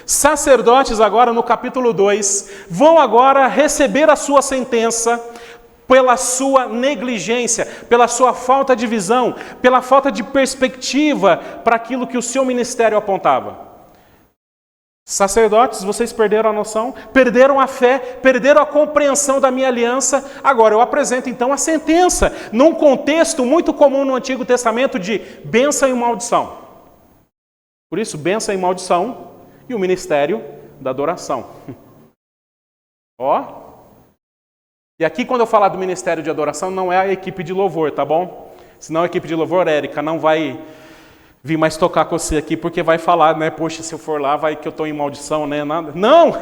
Sacerdotes agora no capítulo 2 vão agora receber a sua sentença pela sua negligência, pela sua falta de visão, pela falta de perspectiva para aquilo que o seu ministério apontava. Sacerdotes, vocês perderam a noção, perderam a fé, perderam a compreensão da minha aliança. Agora eu apresento então a sentença, num contexto muito comum no Antigo Testamento de bênção e maldição. Por isso, bênção e maldição e o ministério da adoração. Ó. E aqui quando eu falar do ministério de adoração, não é a equipe de louvor, tá bom? Senão a equipe de louvor, Érica, não vai vir mais tocar com você aqui, porque vai falar, né? Poxa, se eu for lá, vai que eu estou em maldição, né? Nada. Não!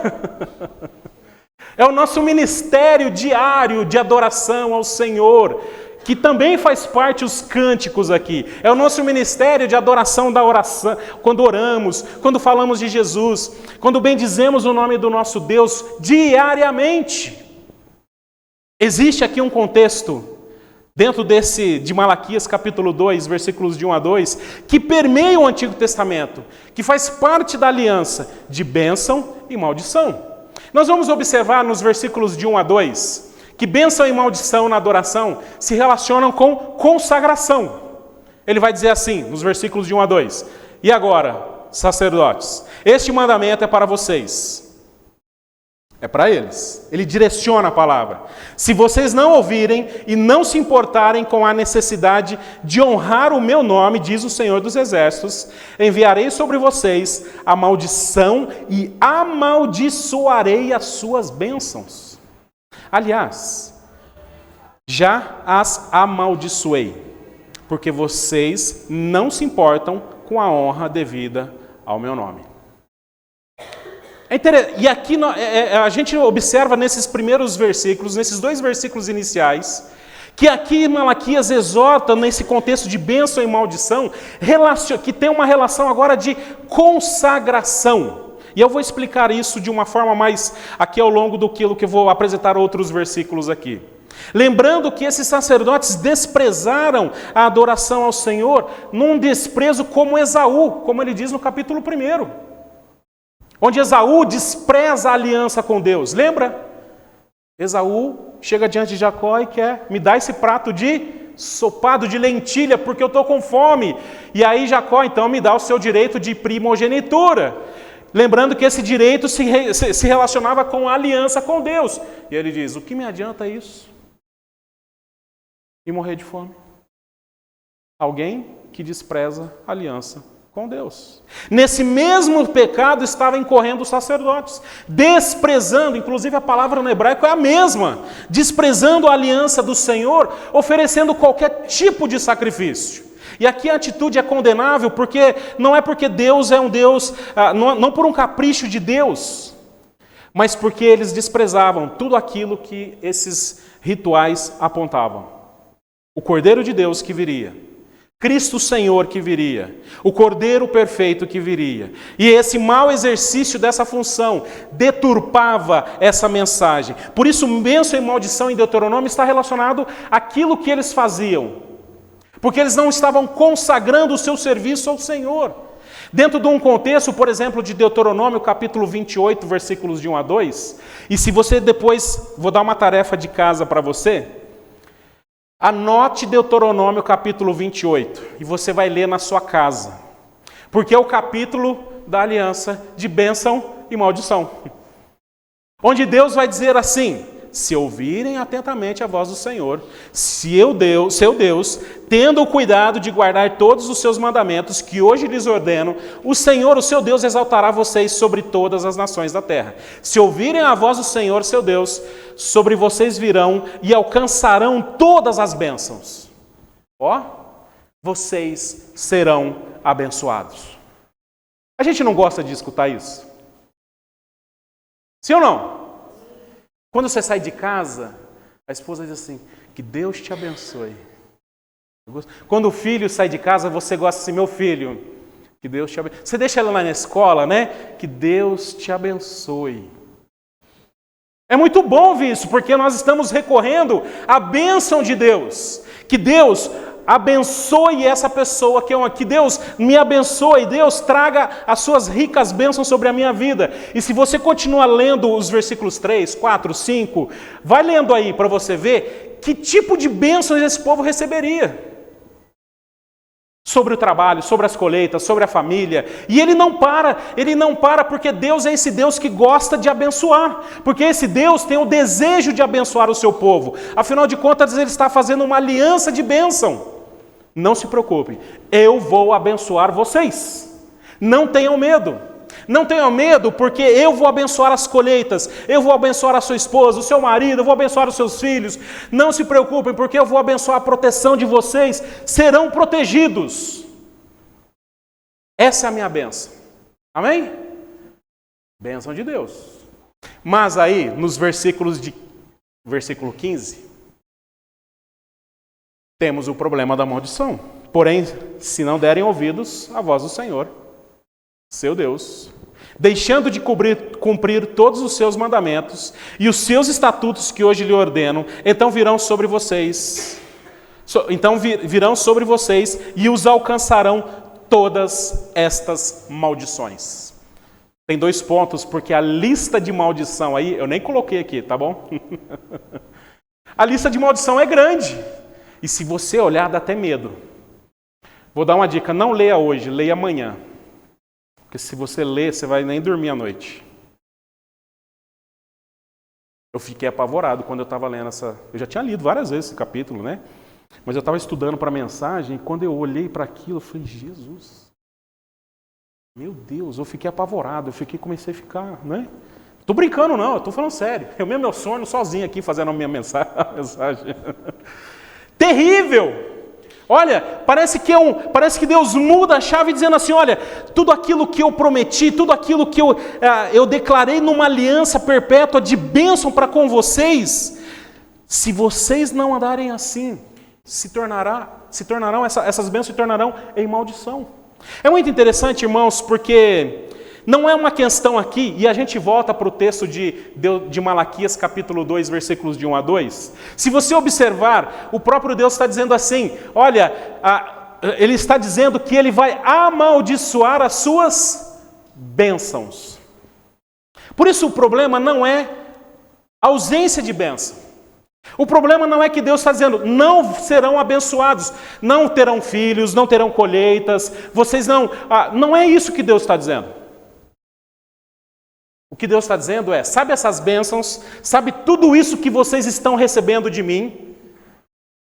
É o nosso ministério diário de adoração ao Senhor, que também faz parte os cânticos aqui. É o nosso ministério de adoração da oração, quando oramos, quando falamos de Jesus, quando bendizemos o nome do nosso Deus diariamente. Existe aqui um contexto dentro de Malaquias capítulo 2, versículos de 1 a 2, que permeia o Antigo Testamento, que faz parte da aliança de bênção e maldição. Nós vamos observar nos versículos de 1 a 2, que bênção e maldição na adoração se relacionam com consagração. Ele vai dizer assim, nos versículos de 1 a 2, e agora, sacerdotes, este mandamento é para vocês. É para eles. Ele direciona a palavra. Se vocês não ouvirem e não se importarem com a necessidade de honrar o meu nome, diz o Senhor dos Exércitos, enviarei sobre vocês a maldição e amaldiçoarei as suas bênçãos. Aliás, já as amaldiçoei, porque vocês não se importam com a honra devida ao meu nome. E aqui a gente observa nesses primeiros versículos, nesses 2 versículos iniciais, que aqui Malaquias exorta, nesse contexto de bênção e maldição, que tem uma relação agora de consagração. E eu vou explicar isso de uma forma mais aqui ao longo do que eu vou apresentar outros versículos aqui. Lembrando que esses sacerdotes desprezaram a adoração ao Senhor num desprezo como Esaú, como ele diz no capítulo 1. Onde Esaú despreza a aliança com Deus. Lembra? Esaú chega diante de Jacó e quer me dar esse prato de sopado de lentilha, porque eu estou com fome. E aí Jacó então me dá o seu direito de primogenitura. Lembrando que esse direito se relacionava com a aliança com Deus. E ele diz, o que me adianta isso? E morrer de fome. Alguém que despreza a aliança com Deus. Nesse mesmo pecado estavam incorrendo os sacerdotes, desprezando, inclusive a palavra no hebraico é a mesma, desprezando a aliança do Senhor, oferecendo qualquer tipo de sacrifício. E aqui a atitude é condenável, porque não é porque Deus é um Deus, não por um capricho de Deus, mas porque eles desprezavam tudo aquilo que esses rituais apontavam. O Cordeiro de Deus que viria, Cristo Senhor que viria, o Cordeiro perfeito que viria. E esse mau exercício dessa função deturpava essa mensagem. Por isso, bênção e maldição em Deuteronômio está relacionado àquilo que eles faziam. Porque eles não estavam consagrando o seu serviço ao Senhor. Dentro de um contexto, por exemplo, de Deuteronômio, capítulo 28, versículos de 1 a 2, e se você depois, vou dar uma tarefa de casa para você, anote Deuteronômio capítulo 28 e você vai ler na sua casa, porque é o capítulo da aliança de bênção e maldição, onde Deus vai dizer assim, se ouvirem atentamente a voz do Senhor, seu Deus, tendo o cuidado de guardar todos os seus mandamentos que hoje lhes ordeno, o Senhor, o seu Deus, exaltará vocês sobre todas as nações da terra. Se ouvirem a voz do Senhor, seu Deus, sobre vocês virão e alcançarão todas as bênçãos. Ó, vocês serão abençoados. A gente não gosta de escutar isso? Sim ou não? Quando você sai de casa, a esposa diz assim, que Deus te abençoe. Quando o filho sai de casa, você gosta assim, meu filho, que Deus te abençoe. Você deixa ela lá na escola, né? Que Deus te abençoe. É muito bom ouvir isso, porque nós estamos recorrendo à bênção de Deus. Que Deus abençoe essa pessoa que Deus me abençoe, Deus traga as suas ricas bênçãos sobre a minha vida. E se você continuar lendo os versículos 3, 4, 5, vai lendo aí para você ver que tipo de bênçãos esse povo receberia. Sobre o trabalho, sobre as colheitas, sobre a família. E ele não para porque Deus é esse Deus que gosta de abençoar. Porque esse Deus tem o desejo de abençoar o seu povo. Afinal de contas, ele está fazendo uma aliança de bênção. Não se preocupe, eu vou abençoar vocês. Não tenham medo. Não tenham medo, porque eu vou abençoar as colheitas, eu vou abençoar a sua esposa, o seu marido, eu vou abençoar os seus filhos. Não se preocupem, porque eu vou abençoar a proteção de vocês, serão protegidos. Essa é a minha bênção. Amém? Bênção de Deus. Mas aí, nos versículo 15, temos o problema da maldição. Porém, se não derem ouvidos à voz do Senhor, seu Deus, deixando de cumprir todos os seus mandamentos e os seus estatutos que hoje lhe ordeno, então virão sobre vocês e os alcançarão todas estas maldições. Tem 2 pontos, porque a lista de maldição aí, eu nem coloquei aqui, tá bom? A lista de maldição é grande. E se você olhar, dá até medo. Vou dar uma dica, não leia hoje, leia amanhã. Porque se você ler, você vai nem dormir à noite. Eu fiquei apavorado quando eu estava lendo essa... Eu já tinha lido várias vezes esse capítulo, né? Mas eu estava estudando para a mensagem, e quando eu olhei para aquilo, eu falei, Jesus, meu Deus, eu fiquei apavorado, comecei a ficar, né? Estou brincando não, eu estou falando sério. Eu mesmo sono sozinho aqui fazendo a minha mensagem. Terrível! Olha, parece que Deus muda a chave dizendo assim, olha, tudo aquilo que eu prometi, tudo aquilo que eu declarei numa aliança perpétua de bênção para com vocês, se vocês não andarem assim, essas bênçãos se tornarão em maldição. É muito interessante, irmãos, porque não é uma questão aqui, e a gente volta para o texto de Malaquias capítulo 2, versículos de 1 a 2. Se você observar, o próprio Deus está dizendo assim, olha, Ele está dizendo que Ele vai amaldiçoar as suas bênçãos. Por isso o problema não é a ausência de bênção. O problema não é que Deus está dizendo, não serão abençoados, não terão filhos, não terão colheitas, vocês não... não é isso que Deus está dizendo. O que Deus está dizendo é, sabe essas bênçãos, sabe tudo isso que vocês estão recebendo de mim,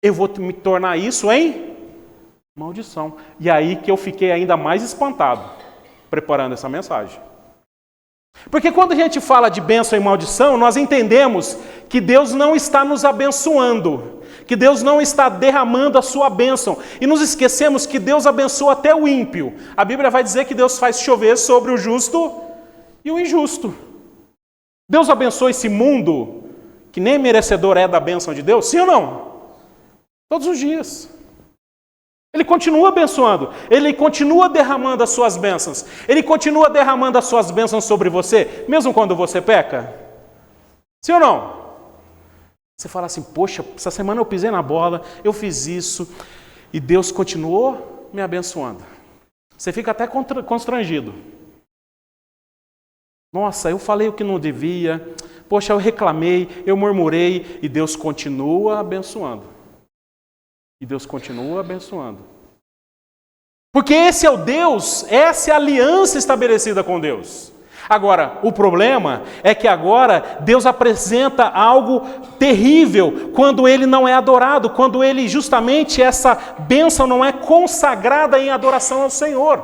eu vou me tornar isso em maldição. E aí que eu fiquei ainda mais espantado, preparando essa mensagem. Porque quando a gente fala de bênção e maldição, nós entendemos que Deus não está nos abençoando, que Deus não está derramando a sua bênção. E nos esquecemos que Deus abençoa até o ímpio. A Bíblia vai dizer que Deus faz chover sobre o justo e o injusto. Deus abençoa esse mundo que nem merecedor é da bênção de Deus, sim ou não? Todos os dias. Ele continua abençoando, Ele continua derramando as suas bênçãos, Ele continua derramando as suas bênçãos sobre você, mesmo quando você peca. Sim ou não? Você fala assim, poxa, essa semana eu pisei na bola, eu fiz isso, e Deus continuou me abençoando. Você fica até constrangido. Nossa, eu falei o que não devia, poxa, eu reclamei, eu murmurei, e Deus continua abençoando. E Deus continua abençoando. Porque esse é o Deus, essa é a aliança estabelecida com Deus. Agora, o problema é que agora Deus apresenta algo terrível quando Ele não é adorado, quando Ele, justamente, essa bênção não é consagrada em adoração ao Senhor.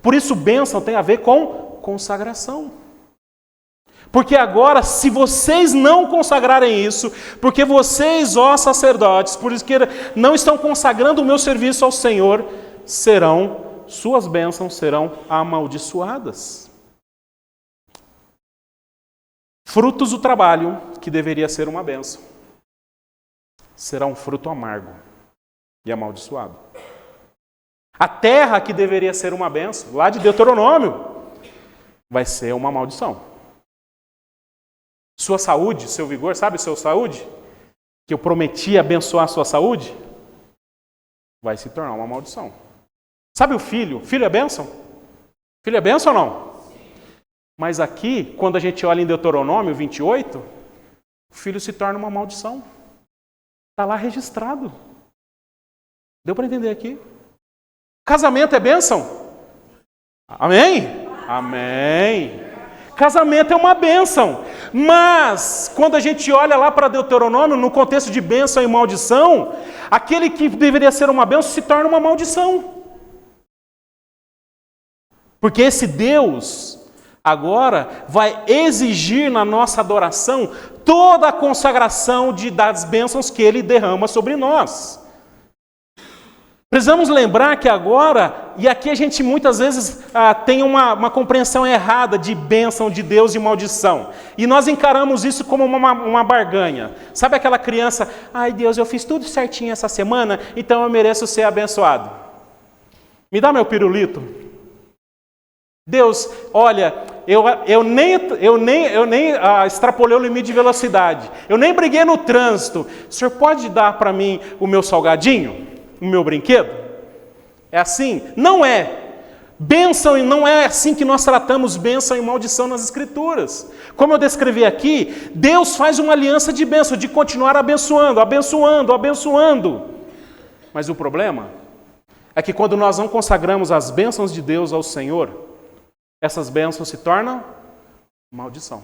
Por isso, bênção tem a ver com consagração. Porque agora, se vocês não consagrarem isso, porque vocês, ó sacerdotes, por isso que não estão consagrando o meu serviço ao Senhor, suas bênçãos serão amaldiçoadas. Frutos do trabalho, que deveria ser uma bênção, será um fruto amargo e amaldiçoado. A terra, que deveria ser uma bênção, lá de Deuteronômio, vai ser uma maldição. Sua saúde, seu vigor, sabe sua saúde? Que eu prometi abençoar a sua saúde? vai se tornar uma maldição. Sabe o filho? Filho é bênção? Filho é bênção ou não? Mas aqui, quando a gente olha em Deuteronômio 28, o filho se torna uma maldição. Está lá registrado. Deu para entender aqui? Casamento é bênção? Amém? Amém. Casamento é uma bênção. Mas, quando a gente olha lá para Deuteronômio, no contexto de bênção e maldição, aquele que deveria ser uma bênção se torna uma maldição. Porque esse Deus agora vai exigir na nossa adoração toda a consagração das bênçãos que Ele derrama sobre nós. Precisamos lembrar que agora, e aqui a gente muitas vezes tem uma compreensão errada de bênção de Deus e maldição. E nós encaramos isso como uma barganha. Sabe aquela criança, ai Deus, eu fiz tudo certinho essa semana, então eu mereço ser abençoado. Me dá meu pirulito. Deus, olha, eu nem extrapolei o limite de velocidade. Eu nem briguei no trânsito. O senhor pode dar para mim o meu salgadinho? O meu brinquedo? É assim? Não é. Bênção e não é assim que nós tratamos bênção e maldição nas Escrituras. Como eu descrevi aqui, Deus faz uma aliança de bênção, de continuar abençoando, abençoando, abençoando. Mas o problema é que quando nós não consagramos as bênçãos de Deus ao Senhor, essas bênçãos se tornam maldição.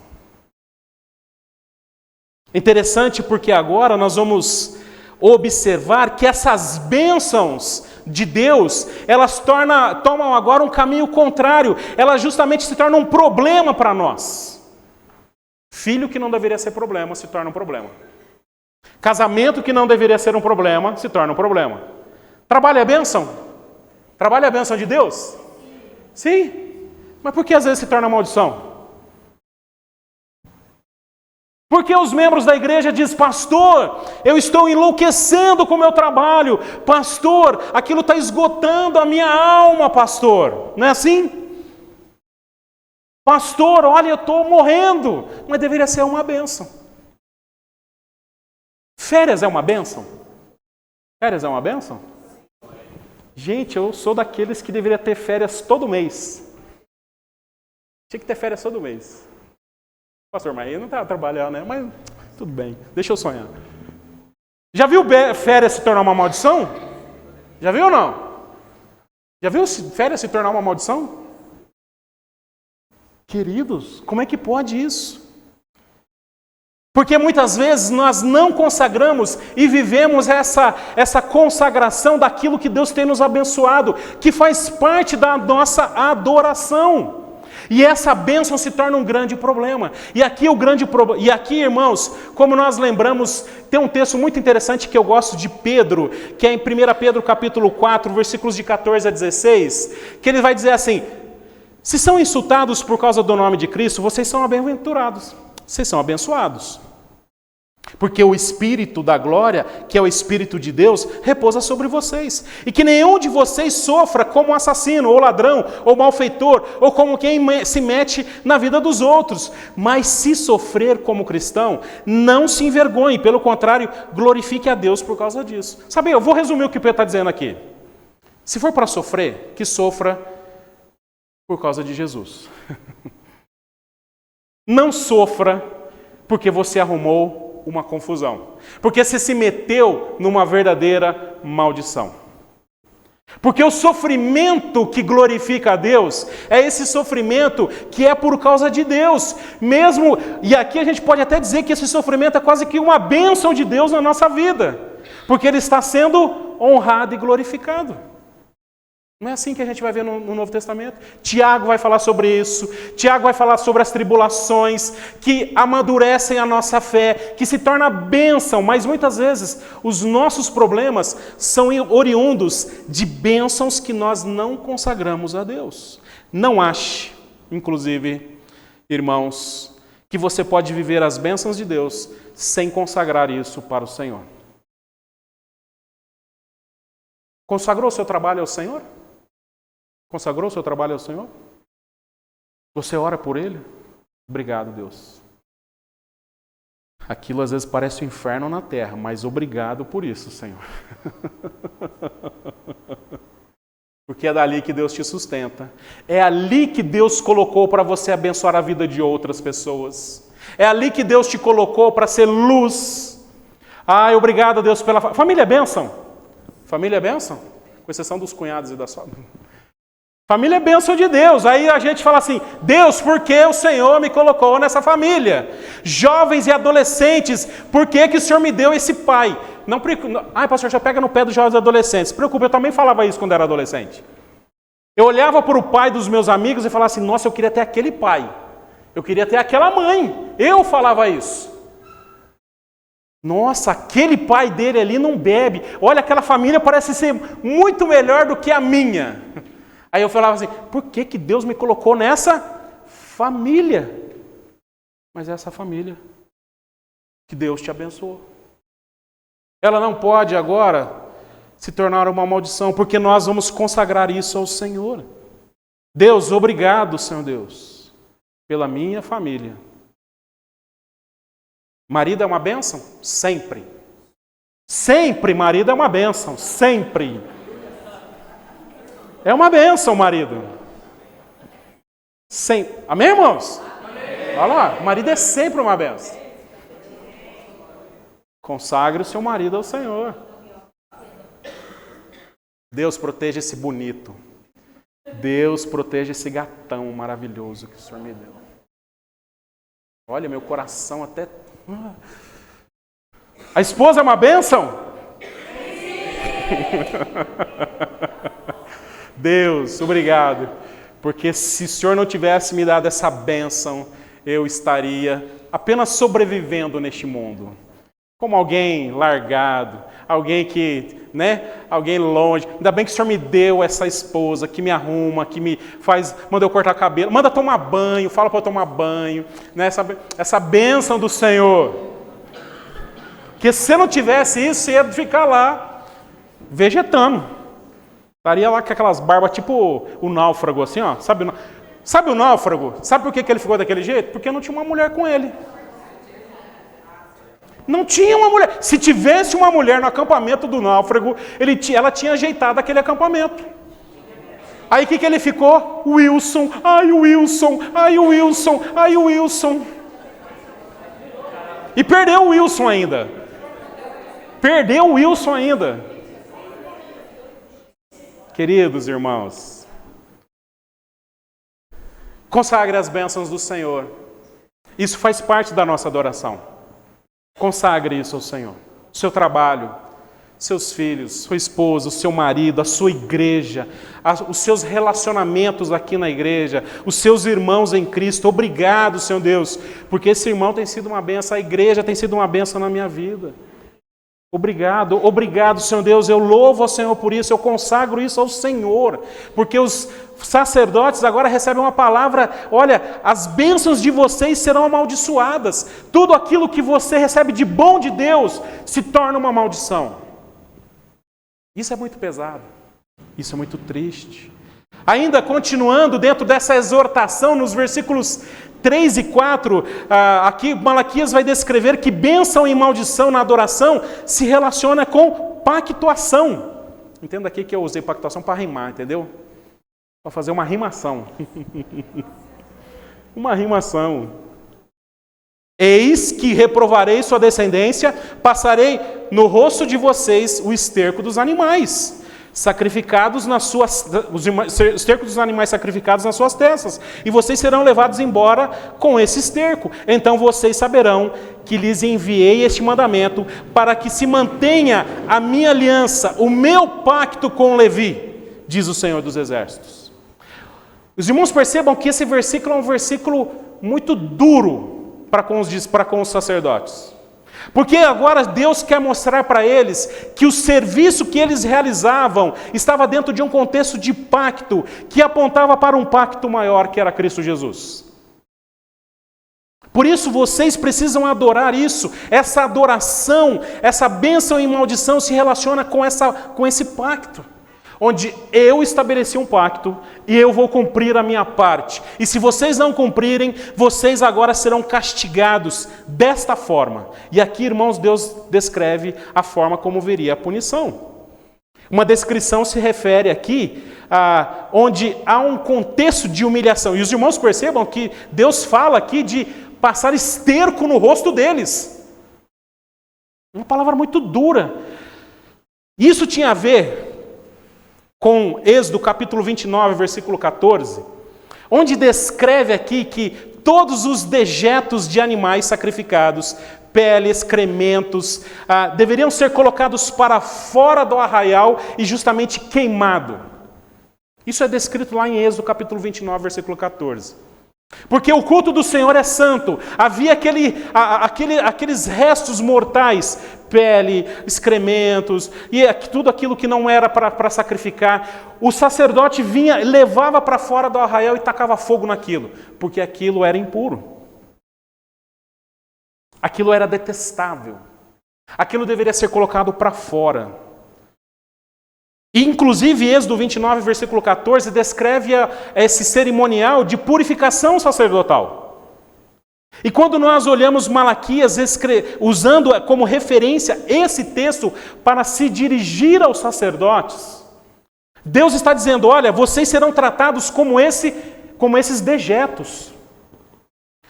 Interessante porque agora nós vamos observar que essas bênçãos de Deus, elas tomam agora um caminho contrário. Elas justamente se tornam um problema para nós. Filho que não deveria ser problema, se torna um problema. Casamento que não deveria ser um problema, se torna um problema. Trabalho é bênção? Trabalho é bênção de Deus? Sim. Mas por que às vezes se torna maldição? Porque os membros da igreja dizem, pastor, eu estou enlouquecendo com o meu trabalho. Pastor, aquilo está esgotando a minha alma, pastor. Não é assim? Pastor, olha, eu estou morrendo. Mas deveria ser uma bênção. Férias é uma bênção? Férias é uma bênção? Gente, eu sou daqueles que deveria ter férias todo mês. Tinha que ter férias todo mês. Pastor, mas ele não está trabalhando, né? Mas tudo bem, deixa eu sonhar. Já viu férias se tornar uma maldição? Já viu ou não? Já viu férias se tornar uma maldição? Queridos, como é que pode isso? Porque muitas vezes nós não consagramos e vivemos essa consagração daquilo que Deus tem nos abençoado, que faz parte da nossa adoração. E essa bênção se torna um grande problema. E aqui, irmãos, como nós lembramos, tem um texto muito interessante que eu gosto de Pedro, que é em 1 Pedro capítulo 4, versículos de 14 a 16, que ele vai dizer assim, se são insultados por causa do nome de Cristo, vocês são bem-aventurados, vocês são abençoados. Porque o Espírito da glória, que é o Espírito de Deus, repousa sobre vocês. E que nenhum de vocês sofra como assassino, ou ladrão, ou malfeitor, ou como quem se mete na vida dos outros. Mas se sofrer como cristão, não se envergonhe. Pelo contrário, glorifique a Deus por causa disso. Sabe, eu vou resumir o que o Pedro está dizendo aqui. Se for para sofrer, que sofra por causa de Jesus. Não sofra porque você arrumou uma confusão. Porque você se meteu numa verdadeira maldição. Porque o sofrimento que glorifica a Deus é esse sofrimento que é por causa de Deus. Mesmo, e aqui a gente pode até dizer que esse sofrimento é quase que uma bênção de Deus na nossa vida. Porque ele está sendo honrado e glorificado. Não é assim que a gente vai ver no Novo Testamento? Tiago vai falar sobre isso. Tiago vai falar sobre as tribulações que amadurecem a nossa fé, que se torna bênção. Mas muitas vezes os nossos problemas são oriundos de bênçãos que nós não consagramos a Deus. Não ache, inclusive, irmãos, que você pode viver as bênçãos de Deus sem consagrar isso para o Senhor. Consagrou o seu trabalho ao Senhor? Consagrou o seu trabalho ao Senhor? Você ora por ele? Obrigado, Deus. Aquilo às vezes parece o inferno na terra, mas obrigado por isso, Senhor. Porque é dali que Deus te sustenta. É ali que Deus colocou para você abençoar a vida de outras pessoas. É ali que Deus te colocou para ser luz. Ai, obrigado, Deus, pela... Família é bênção. Família é bênção? Com exceção dos cunhados e da sogra. Família é bênção de Deus. Aí a gente fala assim, Deus, por que o Senhor me colocou nessa família? Jovens e adolescentes, por que o Senhor me deu esse pai? Não, ai, pastor, já pega no pé dos jovens e adolescentes. Se preocupe, eu também falava isso quando era adolescente. Eu olhava para o pai dos meus amigos e falava assim, nossa, eu queria ter aquele pai. Eu queria ter aquela mãe. Eu falava isso. Nossa, aquele pai dele ali não bebe. Olha, aquela família parece ser muito melhor do que a minha. Aí eu falava assim, por que Deus me colocou nessa família? Mas é essa família que Deus te abençoou. Ela não pode agora se tornar uma maldição, porque nós vamos consagrar isso ao Senhor. Deus, obrigado, Senhor Deus, pela minha família. Marido é uma bênção? Sempre. Sempre marido é uma bênção, sempre. É uma bênção, marido. Sempre. Amém, irmãos? Amém. Olha lá, marido é sempre uma bênção. Consagre o seu marido ao Senhor. Deus proteja esse bonito. Deus proteja esse gatão maravilhoso que o Senhor me deu. Olha, meu coração até... A esposa é uma bênção? Deus, obrigado. Porque se o Senhor não tivesse me dado essa bênção, eu estaria apenas sobrevivendo neste mundo. Como alguém largado, alguém que, alguém longe. Ainda bem que o Senhor me deu essa esposa que me arruma, que me faz, manda eu cortar cabelo, manda tomar banho, fala para eu tomar banho, essa bênção do Senhor. Porque se eu não tivesse isso, você ia ficar lá, vegetando. Estaria lá com aquelas barbas, tipo o náufrago, assim, ó. Sabe o náufrago? Sabe por que ele ficou daquele jeito? Porque não tinha uma mulher com ele. Não tinha uma mulher. Se tivesse uma mulher no acampamento do náufrago, ela tinha ajeitado aquele acampamento. Aí o que ele ficou? Wilson, ai o Wilson, ai o Wilson, ai o Wilson. E perdeu o Wilson ainda. Perdeu o Wilson ainda. Queridos irmãos, consagre as bênçãos do Senhor. Isso faz parte da nossa adoração. Consagre isso ao Senhor. O seu trabalho, seus filhos, sua esposa, o seu marido, a sua igreja, os seus relacionamentos aqui na igreja, os seus irmãos em Cristo. Obrigado, Senhor Deus, porque esse irmão tem sido uma bênção, a igreja tem sido uma bênção na minha vida. Obrigado, obrigado, Senhor Deus, eu louvo ao Senhor por isso, eu consagro isso ao Senhor, porque os sacerdotes agora recebem uma palavra, olha, as bênçãos de vocês serão amaldiçoadas, tudo aquilo que você recebe de bom de Deus se torna uma maldição. Isso é muito pesado, isso é muito triste. Ainda continuando dentro dessa exortação, nos versículos 3 e 4, aqui Malaquias vai descrever que bênção e maldição na adoração se relaciona com pactuação. Entenda aqui que eu usei pactuação para rimar, entendeu? Para fazer uma rimação. Uma rimação. Eis que reprovarei sua descendência, passarei no rosto de vocês o esterco dos animais. Sacrificados os estercos dos animais sacrificados nas suas testas, e vocês serão levados embora com esse esterco. Então vocês saberão que lhes enviei este mandamento para que se mantenha a minha aliança, o meu pacto com Levi, diz o Senhor dos Exércitos. Os irmãos percebam que esse versículo é um versículo muito duro para com os sacerdotes. Porque agora Deus quer mostrar para eles que o serviço que eles realizavam estava dentro de um contexto de pacto, que apontava para um pacto maior, que era Cristo Jesus. Por isso vocês precisam adorar isso, essa adoração, essa bênção e maldição se relaciona com esse pacto. onde eu estabeleci um pacto e eu vou cumprir a minha parte. E se vocês não cumprirem, vocês agora serão castigados desta forma. E aqui, irmãos, Deus descreve a forma como viria a punição. Uma descrição se refere aqui onde há um contexto de humilhação. E os irmãos percebam que Deus fala aqui de passar esterco no rosto deles. Uma palavra muito dura. Isso tinha a ver com Êxodo capítulo 29, versículo 14, onde descreve aqui que todos os dejetos de animais sacrificados, pele, excrementos, deveriam ser colocados para fora do arraial e justamente queimado. Isso é descrito lá em Êxodo capítulo 29, versículo 14. Porque o culto do Senhor é santo. Havia aqueles restos mortais, pele, excrementos, e tudo aquilo que não era para sacrificar. O sacerdote vinha, levava para fora do arraial e tacava fogo naquilo, porque aquilo era impuro. Aquilo era detestável. Aquilo deveria ser colocado para fora. E, inclusive, Êxodo 29, versículo 14, descreve esse cerimonial de purificação sacerdotal. E quando nós olhamos Malaquias usando como referência esse texto para se dirigir aos sacerdotes, Deus está dizendo, olha, vocês serão tratados como esses dejetos.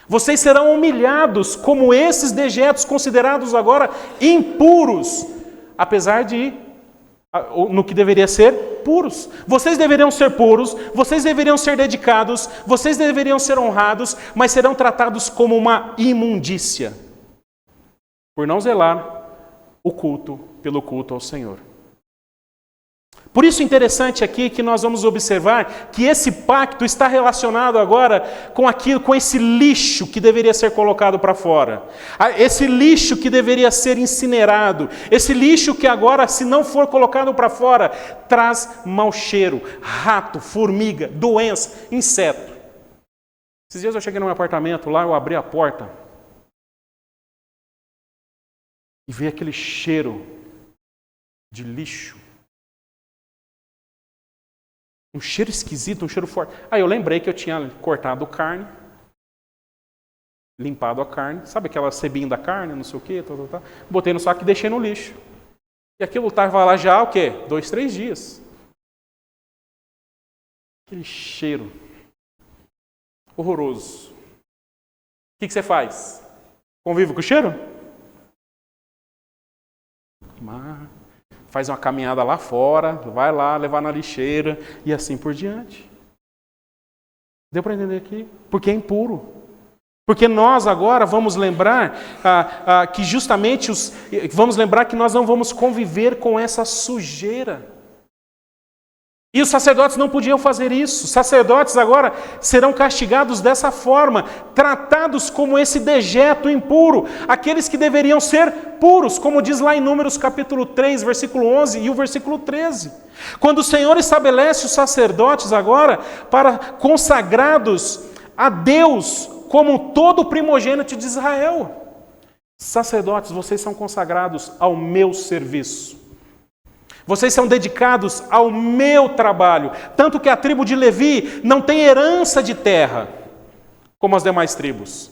Vocês serão humilhados como esses dejetos considerados agora impuros, apesar de no que deveria ser puros. Vocês deveriam ser puros, vocês deveriam ser dedicados, vocês deveriam ser honrados, mas serão tratados como uma imundícia, por não zelar pelo culto ao Senhor. Por isso, interessante aqui que nós vamos observar que esse pacto está relacionado agora com esse lixo que deveria ser colocado para fora. Esse lixo que deveria ser incinerado. Esse lixo que agora, se não for colocado para fora, traz mau cheiro, rato, formiga, doença, inseto. Esses dias eu cheguei no meu apartamento lá, eu abri a porta e vi aquele cheiro de lixo. Um cheiro esquisito, um cheiro forte. Aí eu lembrei que eu tinha cortado carne, limpado a carne, sabe aquela cebinha da carne, não sei o quê, botei no saco e deixei no lixo. E aquilo estava lá já, o quê? 2, 3 dias. Aquele cheiro horroroso. O que você faz? Convive com o cheiro? Faz uma caminhada lá fora, vai lá, levar na lixeira e assim por diante. Deu para entender aqui? Porque é impuro. Porque nós agora vamos lembrar que justamente vamos lembrar que nós não vamos conviver com essa sujeira. E os sacerdotes não podiam fazer isso. Os sacerdotes agora serão castigados dessa forma, tratados como esse dejeto impuro, aqueles que deveriam ser puros, como diz lá em Números capítulo 3, versículo 11 e o versículo 13. Quando o Senhor estabelece os sacerdotes agora para consagrados a Deus como todo o primogênito de Israel. Sacerdotes, vocês são consagrados ao meu serviço. Vocês são dedicados ao meu trabalho. Tanto que a tribo de Levi não tem herança de terra, como as demais tribos.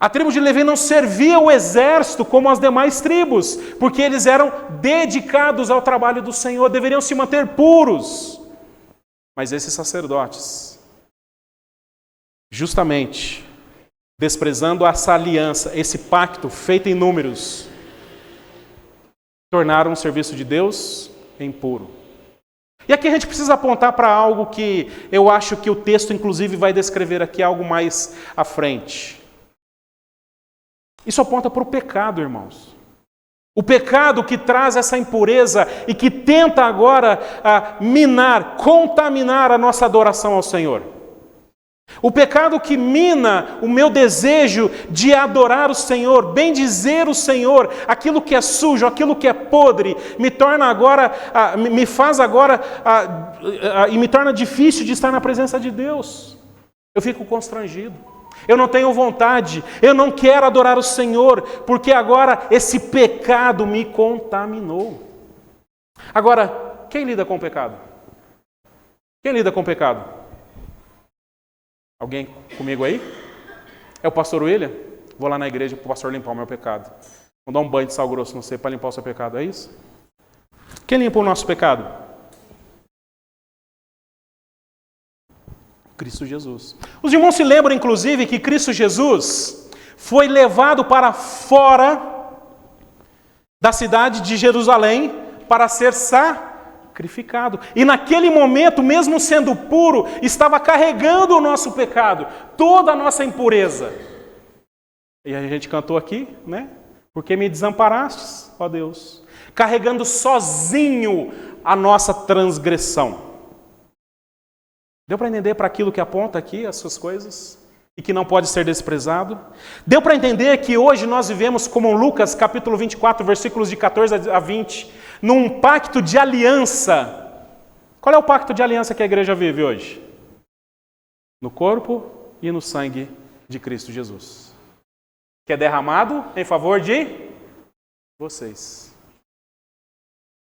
A tribo de Levi não servia o exército como as demais tribos, porque eles eram dedicados ao trabalho do Senhor, deveriam se manter puros. Mas esses sacerdotes, justamente, desprezando essa aliança, esse pacto feito em números, tornaram o serviço de Deus impuro. E aqui a gente precisa apontar para algo que eu acho que o texto inclusive vai descrever aqui algo mais à frente. Isso aponta para o pecado, irmãos. O pecado que traz essa impureza e que tenta agora contaminar a nossa adoração ao Senhor. O pecado que mina o meu desejo de adorar o Senhor, bendizer o Senhor, aquilo que é sujo, aquilo que é podre, me torna difícil de estar na presença de Deus. Eu fico constrangido. Eu não tenho vontade, eu não quero adorar o Senhor, porque agora esse pecado me contaminou. Agora, Quem lida com o pecado? Quem lida com o pecado? Alguém comigo aí? É o pastor William? Vou lá na igreja para o pastor limpar o meu pecado. Vou dar um banho de sal grosso no você para limpar o seu pecado, é isso? Quem limpa o nosso pecado? Cristo Jesus. Os irmãos se lembram, inclusive, que Cristo Jesus foi levado para fora da cidade de Jerusalém para ser sacrificado. E naquele momento, mesmo sendo puro, estava carregando o nosso pecado, toda a nossa impureza. E a gente cantou aqui, né? Porque me desamparastes, ó Deus, carregando sozinho a nossa transgressão. Deu para entender para aquilo que aponta aqui as suas coisas? E que não pode ser desprezado? Deu para entender que hoje nós vivemos como Lucas capítulo 24, versículos de 14 a 20, num pacto de aliança. Qual é o pacto de aliança que a igreja vive hoje? No corpo e no sangue de Cristo Jesus, que é derramado em favor de vocês.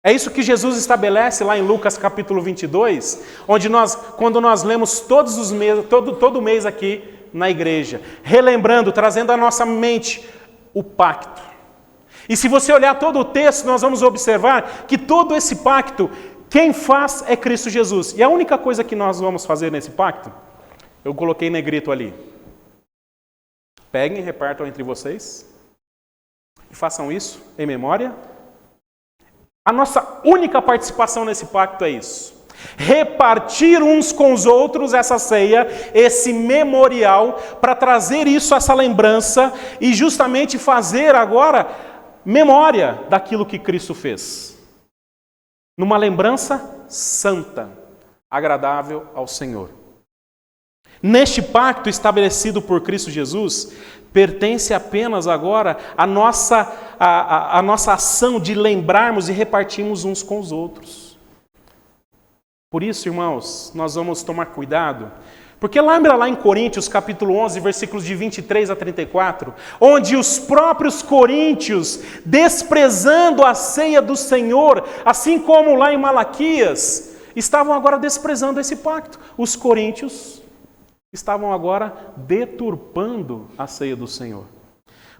É isso que Jesus estabelece lá em Lucas capítulo 22, onde quando nós lemos todos os meses, todo mês aqui na igreja, relembrando, trazendo à nossa mente o pacto. E se você olhar todo o texto, nós vamos observar que todo esse pacto, quem faz é Cristo Jesus. E a única coisa que nós vamos fazer nesse pacto, eu coloquei negrito ali. Peguem e repartam entre vocês, e façam isso em memória. A nossa única participação nesse pacto é isso. Repartir uns com os outros essa ceia, esse memorial, para trazer isso, essa lembrança, e justamente fazer agora memória daquilo que Cristo fez. Numa lembrança santa, agradável ao Senhor. Neste pacto estabelecido por Cristo Jesus, pertence apenas agora a nossa ação de lembrarmos e repartirmos uns com os outros. Por isso, irmãos, nós vamos tomar cuidado, porque lembra lá em Coríntios, capítulo 11, versículos de 23 a 34, onde os próprios coríntios, desprezando a ceia do Senhor, assim como lá em Malaquias, estavam agora desprezando esse pacto. Os coríntios estavam agora deturpando a ceia do Senhor.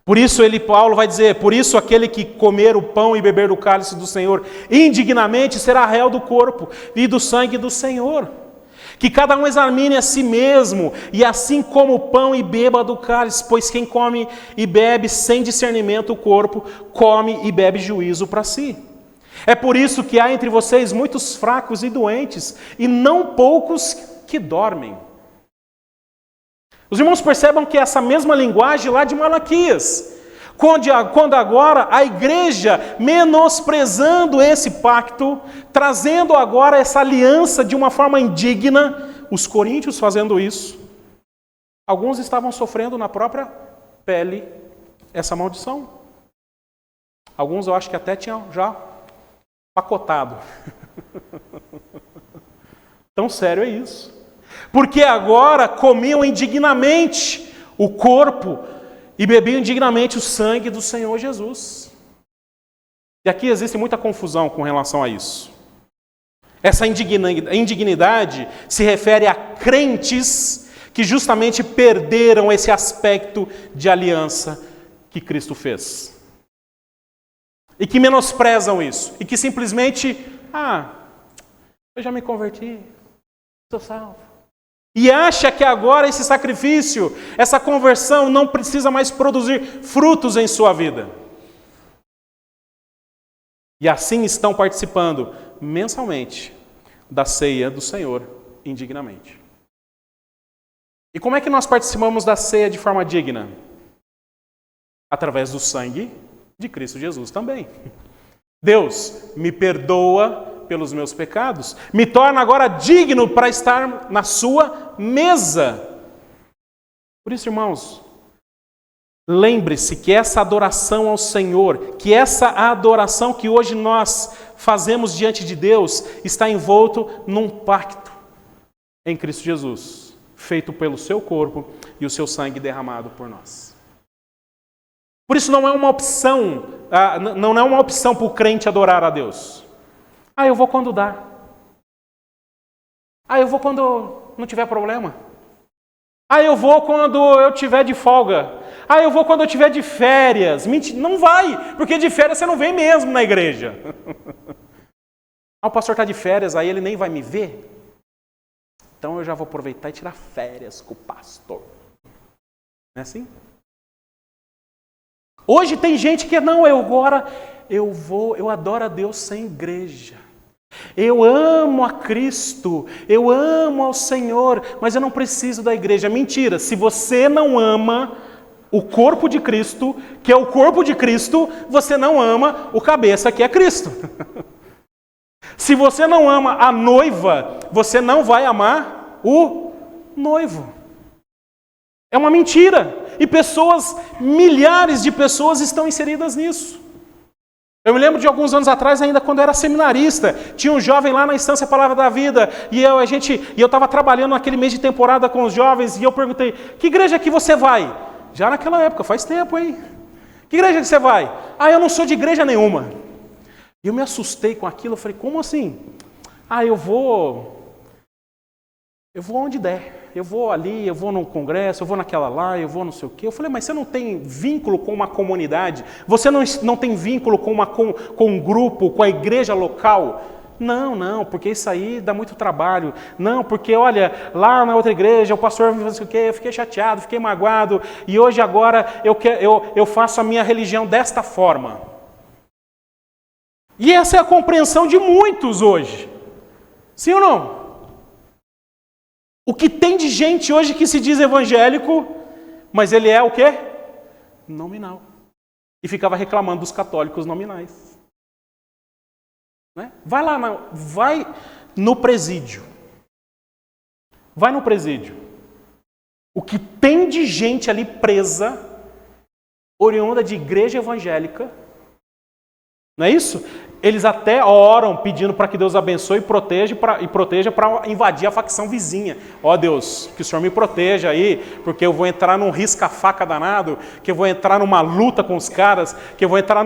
Por isso Paulo vai dizer, por isso aquele que comer o pão e beber do cálice do Senhor indignamente será réu do corpo e do sangue do Senhor. Que cada um examine a si mesmo, e assim coma o pão e beba do cálice, pois quem come e bebe sem discernimento o corpo, come e bebe juízo para si. É por isso que há entre vocês muitos fracos e doentes, e não poucos que dormem. Os irmãos percebam que essa mesma linguagem lá de Malaquias, quando agora a igreja, menosprezando esse pacto, trazendo agora essa aliança de uma forma indigna, os coríntios fazendo isso, alguns estavam sofrendo na própria pele essa maldição. Alguns eu acho que até tinham já pacotado. Tão sério é isso. Porque agora comiam indignamente o corpo e bebiam indignamente o sangue do Senhor Jesus. E aqui existe muita confusão com relação a isso. Essa indignidade se refere a crentes que justamente perderam esse aspecto de aliança que Cristo fez. E que menosprezam isso. E que simplesmente, eu já me converti, estou salvo. E acha que agora esse sacrifício, essa conversão não precisa mais produzir frutos em sua vida. E assim estão participando mensalmente da ceia do Senhor indignamente. E como é que nós participamos da ceia de forma digna? Através do sangue de Cristo Jesus também. Deus, me perdoa pelos meus pecados, me torna agora digno para estar na sua mesa. Por isso, irmãos, lembre-se que essa adoração ao Senhor, que essa adoração que hoje nós fazemos diante de Deus, está envolto num pacto em Cristo Jesus, feito pelo seu corpo e o seu sangue derramado por nós. Por isso não é uma opção, não é uma opção para o crente adorar a Deus. Ah, eu vou quando dá. Ah, eu vou quando não tiver problema. Ah, eu vou quando eu tiver de folga. Ah, eu vou quando eu tiver de férias. Mentira, não vai, porque de férias você não vem mesmo na igreja. Ah, o pastor está de férias, aí ele nem vai me ver. Então eu já vou aproveitar e tirar férias com o pastor. Não é assim? Hoje tem gente que não, eu adoro a Deus sem igreja. Eu amo a Cristo, eu amo ao Senhor, mas eu não preciso da igreja. Mentira, se você não ama o corpo de Cristo, que é o corpo de Cristo, você não ama o cabeça, que é Cristo. Se você não ama a noiva, você não vai amar o noivo. É uma mentira. E milhares de pessoas estão inseridas nisso. Eu me lembro de alguns anos atrás, ainda quando eu era seminarista, tinha um jovem lá na Instância Palavra da Vida, e eu estava trabalhando naquele mês de temporada com os jovens, e eu perguntei, que igreja que você vai? Já naquela época, faz tempo, hein? Que igreja que você vai? Ah, eu não sou de igreja nenhuma. E eu me assustei com aquilo, eu falei, como assim? Ah, eu vou onde der. Eu vou ali, eu vou no congresso, eu vou naquela lá, eu vou não sei o quê. Eu falei, mas você não tem vínculo com uma comunidade? Você não tem vínculo com um grupo, com a igreja local? Não, porque isso aí dá muito trabalho. Não, porque olha, lá na outra igreja o pastor não sei o quê, eu fiquei chateado, fiquei magoado, e hoje agora eu faço a minha religião desta forma. E essa é a compreensão de muitos hoje. Sim ou não? O que tem de gente hoje que se diz evangélico, mas ele é o quê? Nominal. E ficava reclamando dos católicos nominais. Né? Vai no presídio. Vai no presídio. O que tem de gente ali presa, oriunda de igreja evangélica, não é isso? Eles até oram pedindo para que Deus abençoe e proteja para invadir a facção vizinha. Ó Deus, que o Senhor me proteja aí, porque eu vou entrar num risca-faca danado, que eu vou entrar numa luta com os caras, que eu vou entrar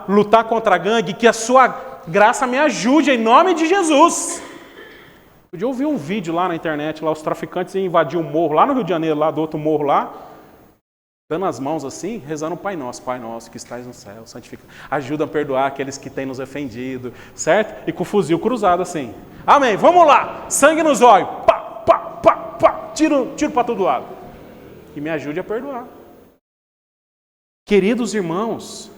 lutar contra a gangue, que a sua graça me ajude em nome de Jesus. Eu ouvi um vídeo lá na internet, lá os traficantes iam invadir um morro, lá no Rio de Janeiro, lá do outro morro lá, dando as mãos assim, rezando Pai Nosso que estás no céu, santificado. Ajuda a perdoar aqueles que têm nos ofendido, certo? E com o fuzil cruzado assim. Amém, vamos lá, sangue nos olhos, pá, pá, pá, pá, tiro para todo lado. E me ajude a perdoar. Queridos irmãos,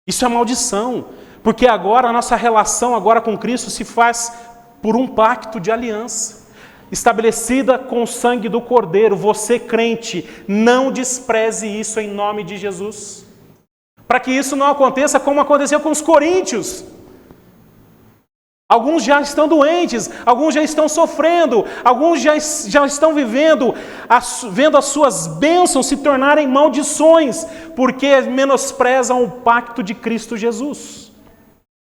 isso é maldição, porque agora a nossa relação agora com Cristo se faz por um pacto de aliança. Estabelecida com o sangue do Cordeiro. Você, crente, não despreze isso em nome de Jesus. Para que isso não aconteça como aconteceu com os coríntios. Alguns já estão doentes, alguns já estão sofrendo, alguns já estão vendo as suas bênçãos se tornarem maldições, porque menosprezam o pacto de Cristo Jesus.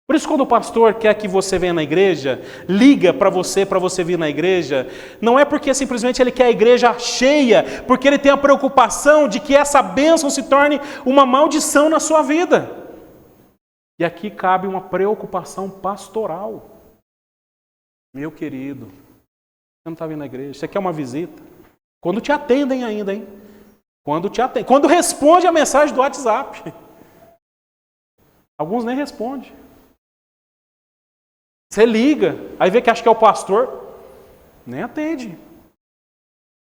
Por isso, quando o pastor quer que você venha na igreja, liga para você vir na igreja, não é porque simplesmente ele quer a igreja cheia, porque ele tem a preocupação de que essa bênção se torne uma maldição na sua vida. E aqui cabe uma preocupação pastoral. Meu querido, você não está vindo na igreja, você quer uma visita? Quando te atendem ainda, hein? Quando responde a mensagem do WhatsApp. Alguns nem respondem. Você liga, aí vê que acha que é o pastor, nem atende.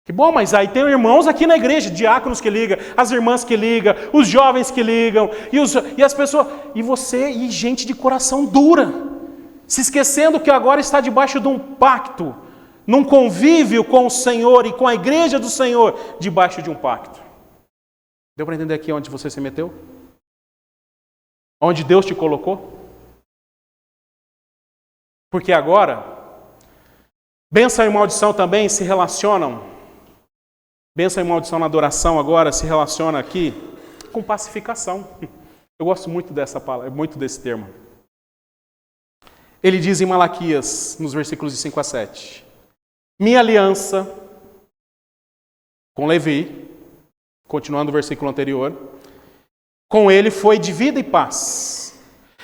Que bom, mas aí tem irmãos aqui na igreja, diáconos que ligam, as irmãs que ligam, os jovens que ligam, e as pessoas, e gente de coração dura, se esquecendo que agora está debaixo de um pacto, num convívio com o Senhor e com a igreja do Senhor, debaixo de um pacto. Deu para entender aqui onde você se meteu? Onde Deus te colocou? Porque agora, bênção e maldição também se relacionam. Bênção e maldição na adoração agora se relaciona aqui com pacificação. Eu gosto muito dessa palavra, muito desse termo. Ele diz em Malaquias, nos versículos de 5 a 7, minha aliança com Levi, continuando o versículo anterior, com ele foi de vida e paz.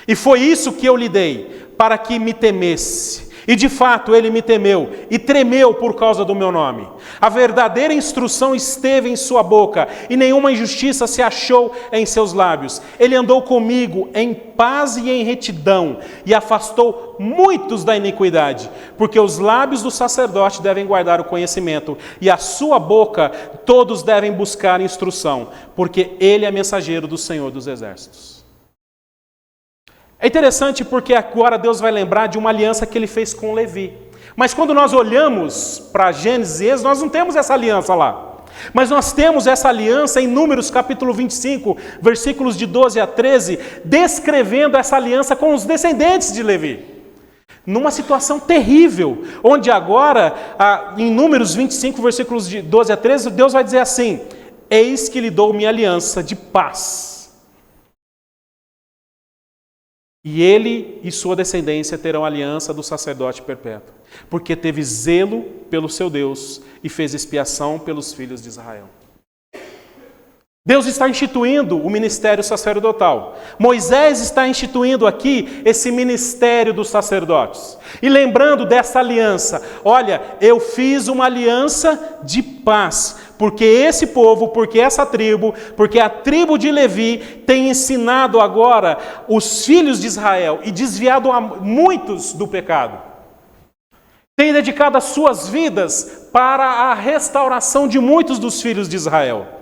E foi isso que eu lhe dei, para que me temesse. E de fato ele me temeu e tremeu por causa do meu nome. A verdadeira instrução esteve em sua boca e nenhuma injustiça se achou em seus lábios. Ele andou comigo em paz e em retidão e afastou muitos da iniquidade, porque os lábios do sacerdote devem guardar o conhecimento e a sua boca todos devem buscar instrução, porque ele é mensageiro do Senhor dos Exércitos. É interessante porque agora Deus vai lembrar de uma aliança que ele fez com Levi. Mas quando nós olhamos para Gênesis e Êxodo, nós não temos essa aliança lá. Mas nós temos essa aliança em Números capítulo 25, versículos de 12 a 13, descrevendo essa aliança com os descendentes de Levi. Numa situação terrível, onde agora, em Números 25, versículos de 12 a 13, Deus vai dizer assim: eis que lhe dou minha aliança de paz. E ele e sua descendência terão a aliança do sacerdote perpétuo, porque teve zelo pelo seu Deus e fez expiação pelos filhos de Israel. Deus está instituindo o ministério sacerdotal. Moisés está instituindo aqui esse ministério dos sacerdotes. E lembrando dessa aliança, olha, eu fiz uma aliança de paz, porque esse povo, porque essa tribo, porque a tribo de Levi tem ensinado agora os filhos de Israel e desviado a muitos do pecado. Tem dedicado as suas vidas para a restauração de muitos dos filhos de Israel.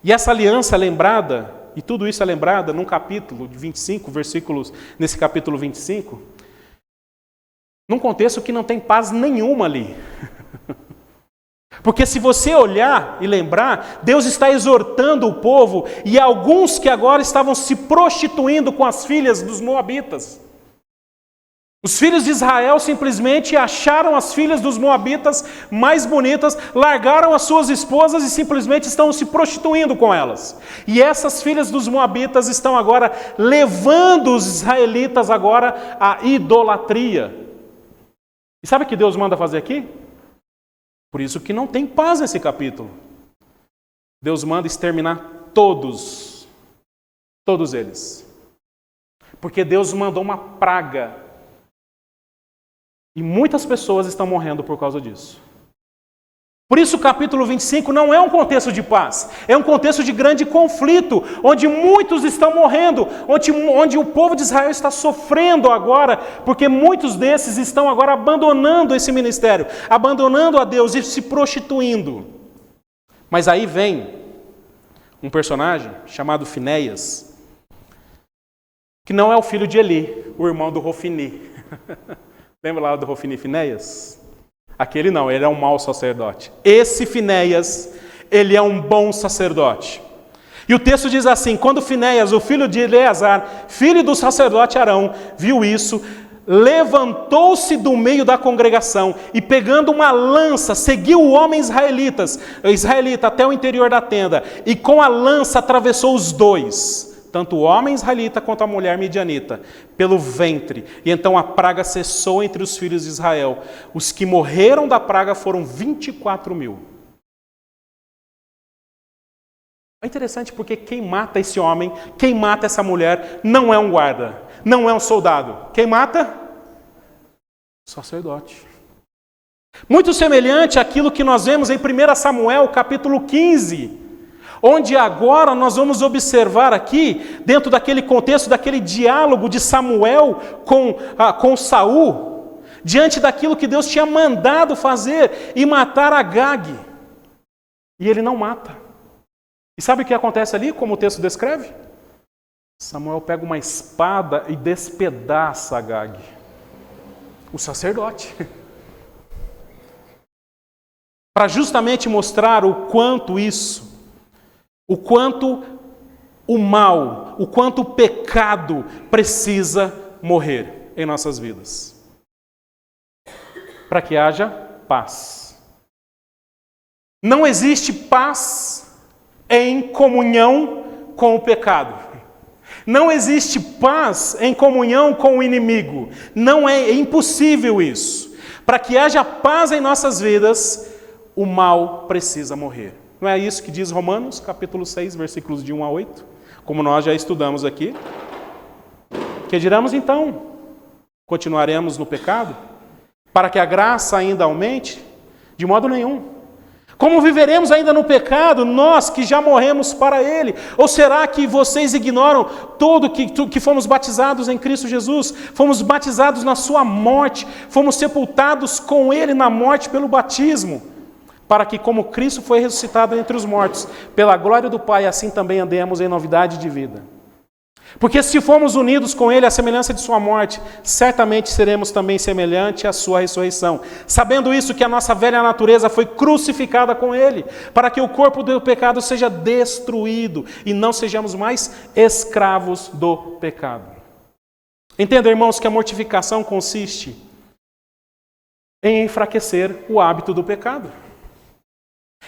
E essa aliança é lembrada, e tudo isso é lembrado num capítulo de 25, versículos, nesse capítulo 25, num contexto que não tem paz nenhuma ali. Porque se você olhar e lembrar, Deus está exortando o povo e alguns que agora estavam se prostituindo com as filhas dos moabitas. Os filhos de Israel simplesmente acharam as filhas dos moabitas mais bonitas, largaram as suas esposas e simplesmente estão se prostituindo com elas. E essas filhas dos moabitas estão agora levando os israelitas agora à idolatria. E sabe o que Deus manda fazer aqui? Por isso que não tem paz nesse capítulo. Deus manda exterminar todos eles. Porque Deus mandou uma praga. E muitas pessoas estão morrendo por causa disso. Por isso o capítulo 25 não é um contexto de paz, é um contexto de grande conflito, onde muitos estão morrendo, onde o povo de Israel está sofrendo agora, porque muitos desses estão agora abandonando esse ministério, abandonando a Deus e se prostituindo. Mas aí vem um personagem chamado Finéias, que não é o filho de Eli, o irmão do Hofni. Lembra lá do Hofni e Finéias? Aquele não, ele é um mau sacerdote. Esse Finéias, ele é um bom sacerdote. E o texto diz assim: quando Finéias, o filho de Eleazar, filho do sacerdote Arão, viu isso, levantou-se do meio da congregação e pegando uma lança, seguiu o homem israelita até o interior da tenda e com a lança atravessou os dois, tanto o homem israelita quanto a mulher midianita, pelo ventre. E então a praga cessou entre os filhos de Israel. Os que morreram da praga foram 24.000. É interessante porque quem mata esse homem, quem mata essa mulher, não é um guarda, não é um soldado. Quem mata? O sacerdote. Muito semelhante àquilo que nós vemos em 1 Samuel, capítulo 15, onde agora nós vamos observar aqui, dentro daquele contexto, daquele diálogo de Samuel com Saul, diante daquilo que Deus tinha mandado fazer e matar Agag. E ele não mata. E sabe o que acontece ali, como o texto descreve? Samuel pega uma espada e despedaça Agag, o sacerdote. Para justamente mostrar o quanto o mal, o quanto o pecado precisa morrer em nossas vidas. Para que haja paz. Não existe paz em comunhão com o pecado. Não existe paz em comunhão com o inimigo. É impossível isso. Para que haja paz em nossas vidas, o mal precisa morrer. Não é isso que diz Romanos, capítulo 6, versículos de 1 a 8? Como nós já estudamos aqui. Que diremos então? Continuaremos no pecado? Para que a graça ainda aumente? De modo nenhum. Como viveremos ainda no pecado, nós que já morremos para ele? Ou será que vocês ignoram que fomos batizados em Cristo Jesus? Fomos batizados na sua morte, fomos sepultados com ele na morte pelo batismo, para que como Cristo foi ressuscitado entre os mortos, pela glória do Pai, assim também andemos em novidade de vida. Porque se formos unidos com ele à semelhança de sua morte, certamente seremos também semelhantes à sua ressurreição. Sabendo isso, que a nossa velha natureza foi crucificada com ele, para que o corpo do pecado seja destruído e não sejamos mais escravos do pecado. Entenda, irmãos, que a mortificação consiste em enfraquecer o hábito do pecado.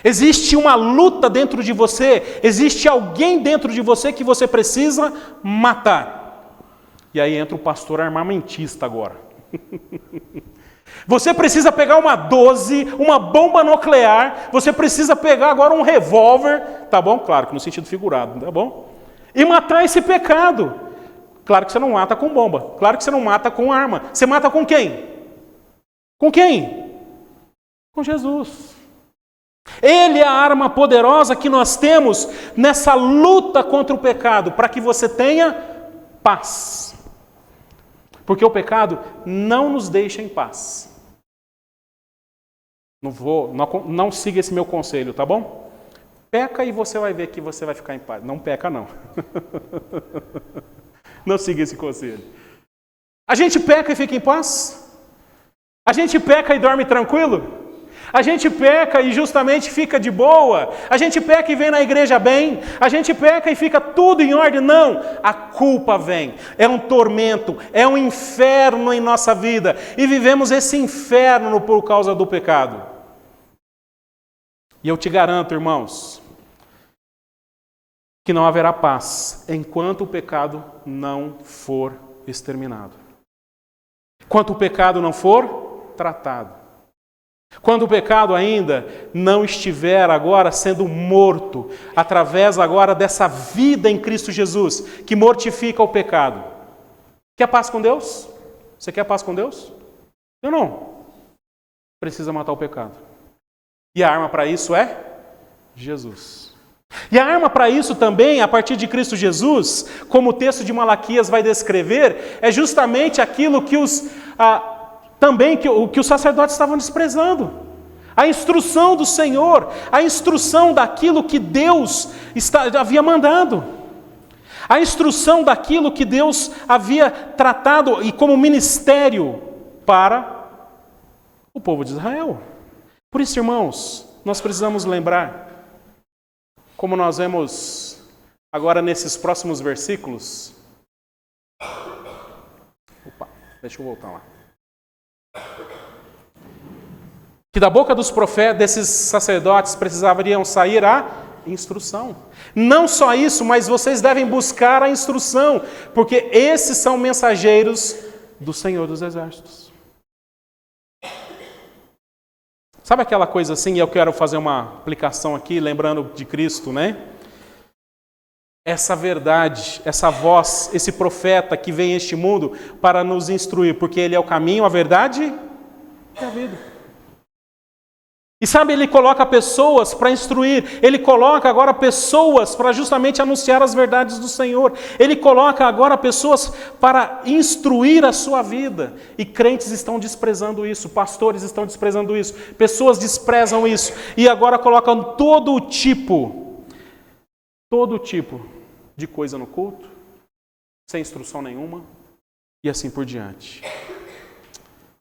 Existe uma luta dentro de você, existe alguém dentro de você que você precisa matar. E aí entra o pastor armamentista agora. Você precisa pegar uma 12, uma bomba nuclear, você precisa pegar agora um revólver, tá bom? Claro que no sentido figurado, tá bom? E matar esse pecado. Claro que você não mata com bomba, claro que você não mata com arma. Você mata com quem? Com quem? Com Jesus. Ele é a arma poderosa que nós temos nessa luta contra o pecado, para que você tenha paz. Porque o pecado não nos deixa em paz. Não siga esse meu conselho, tá bom? Peca e você vai ver que você vai ficar em paz. Não peca, não. Não siga esse conselho. A gente peca e fica em paz? A gente peca e dorme tranquilo? A gente peca e justamente fica de boa. A gente peca e vem na igreja bem. A gente peca e fica tudo em ordem. Não, a culpa vem. É um tormento, é um inferno em nossa vida. E vivemos esse inferno por causa do pecado. E eu te garanto, irmãos, que não haverá paz enquanto o pecado não for exterminado. Enquanto o pecado não for tratado. Quando o pecado ainda não estiver agora sendo morto, através agora dessa vida em Cristo Jesus, que mortifica o pecado. Quer paz com Deus? Você quer paz com Deus? Eu não. Precisa matar o pecado. E a arma para isso é Jesus. E a arma para isso também, a partir de Cristo Jesus, como o texto de Malaquias vai descrever, é justamente aquilo que que os sacerdotes estavam desprezando. A instrução do Senhor, a instrução daquilo que Deus havia mandado. A instrução daquilo que Deus havia tratado e como ministério para o povo de Israel. Por isso, irmãos, nós precisamos lembrar, como nós vemos agora nesses próximos versículos. Deixa eu voltar lá. Que da boca dos profetas, desses sacerdotes, precisariam sair a instrução. Não só isso, mas vocês devem buscar a instrução, porque esses são mensageiros do Senhor dos Exércitos. Sabe aquela coisa assim, e eu quero fazer uma aplicação aqui, lembrando de Cristo, né? Essa verdade, essa voz, esse profeta que vem a este mundo para nos instruir, porque ele é o caminho, a verdade e a vida. E sabe, ele coloca pessoas para instruir, ele coloca agora pessoas para justamente anunciar as verdades do Senhor. Ele coloca agora pessoas para instruir a sua vida. E crentes estão desprezando isso, pastores estão desprezando isso, pessoas desprezam isso. E agora colocam todo tipo de coisa no culto, sem instrução nenhuma, e assim por diante.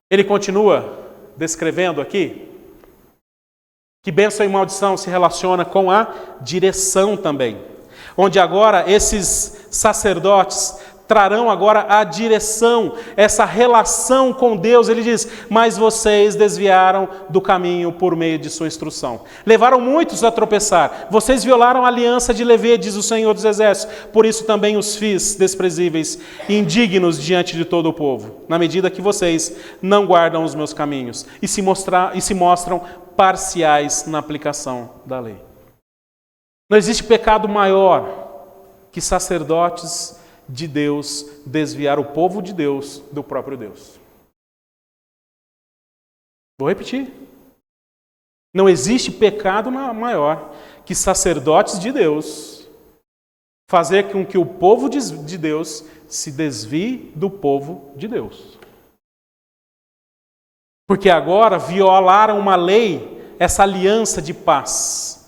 Ele continua descrevendo aqui que bênção e maldição se relaciona com a direção também. Onde agora esses sacerdotes trarão agora a direção, essa relação com Deus. Ele diz, mas vocês desviaram do caminho por meio de sua instrução. Levaram muitos a tropeçar. Vocês violaram a aliança de Leví, diz o Senhor dos Exércitos. Por isso também os fiz desprezíveis e indignos diante de todo o povo. Na medida que vocês não guardam os meus caminhos e se mostram parciais na aplicação da lei. Não existe pecado maior que sacerdotes de Deus desviar o povo de Deus do próprio Deus. Vou repetir. Não existe pecado maior que sacerdotes de Deus fazer com que o povo de Deus se desvie do povo de Deus. Porque agora violaram uma lei, essa aliança de paz.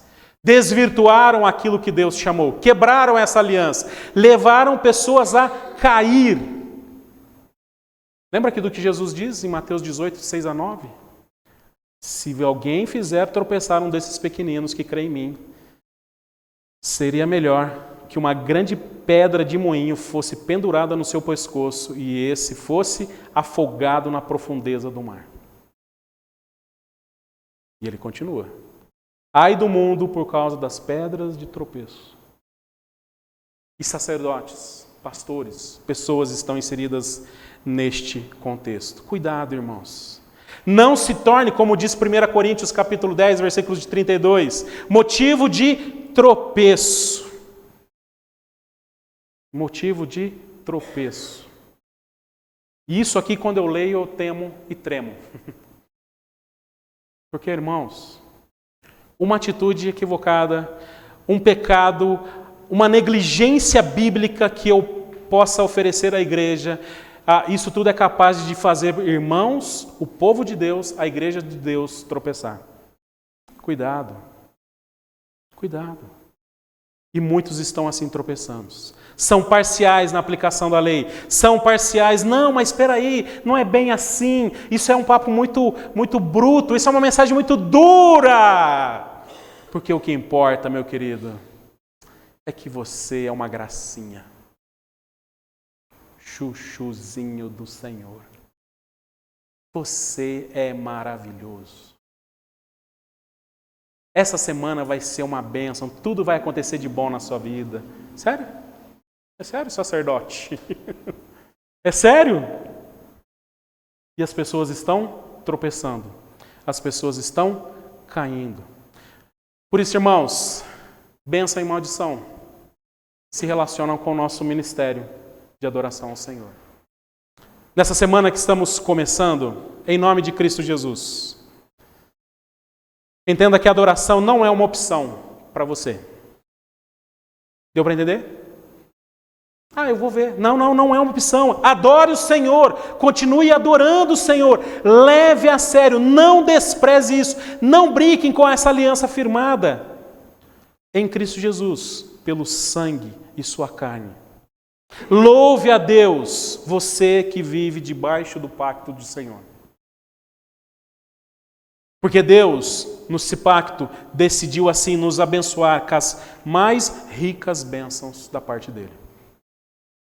Desvirtuaram aquilo que Deus chamou, quebraram essa aliança, levaram pessoas a cair. Lembra aqui do que Jesus diz em Mateus 18, 6-9? Se alguém fizer tropeçar um desses pequeninos que crê em mim, seria melhor que uma grande pedra de moinho fosse pendurada no seu pescoço e esse fosse afogado na profundeza do mar. E ele continua. Ai do mundo por causa das pedras de tropeço. E sacerdotes, pastores, pessoas estão inseridas neste contexto. Cuidado, irmãos. Não se torne, como diz 1 Coríntios capítulo 10, versículos de 32, motivo de tropeço. Motivo de tropeço. E isso aqui, quando eu leio, eu temo e tremo. Porque, irmãos, uma atitude equivocada, um pecado, uma negligência bíblica que eu possa oferecer à igreja, isso tudo é capaz de fazer irmãos, o povo de Deus, a igreja de Deus tropeçar. Cuidado. Cuidado. E muitos estão assim tropeçando. São parciais na aplicação da lei. São parciais. Não, mas espera aí, não é bem assim. Isso é um papo muito bruto. Isso é uma mensagem muito dura. Porque o que importa, meu querido, é que você é uma gracinha. Chuchuzinho do Senhor. Você é maravilhoso. Essa semana vai ser uma bênção. Tudo vai acontecer de bom na sua vida. Sério? É sério, sacerdote? É sério? E as pessoas estão tropeçando. As pessoas estão caindo. Por isso, irmãos, bênção e maldição se relacionam com o nosso ministério de adoração ao Senhor. Nessa semana que estamos começando, em nome de Cristo Jesus, entenda que a adoração não é uma opção para você. Deu para entender? Eu vou ver. Não é uma opção. Adore o Senhor. Continue adorando o Senhor. Leve a sério. Não despreze isso. Não brinquem com essa aliança firmada em Cristo Jesus, pelo sangue e sua carne. Louve a Deus, você que vive debaixo do pacto do Senhor. Porque Deus, nesse pacto, decidiu assim nos abençoar com as mais ricas bênçãos da parte dele.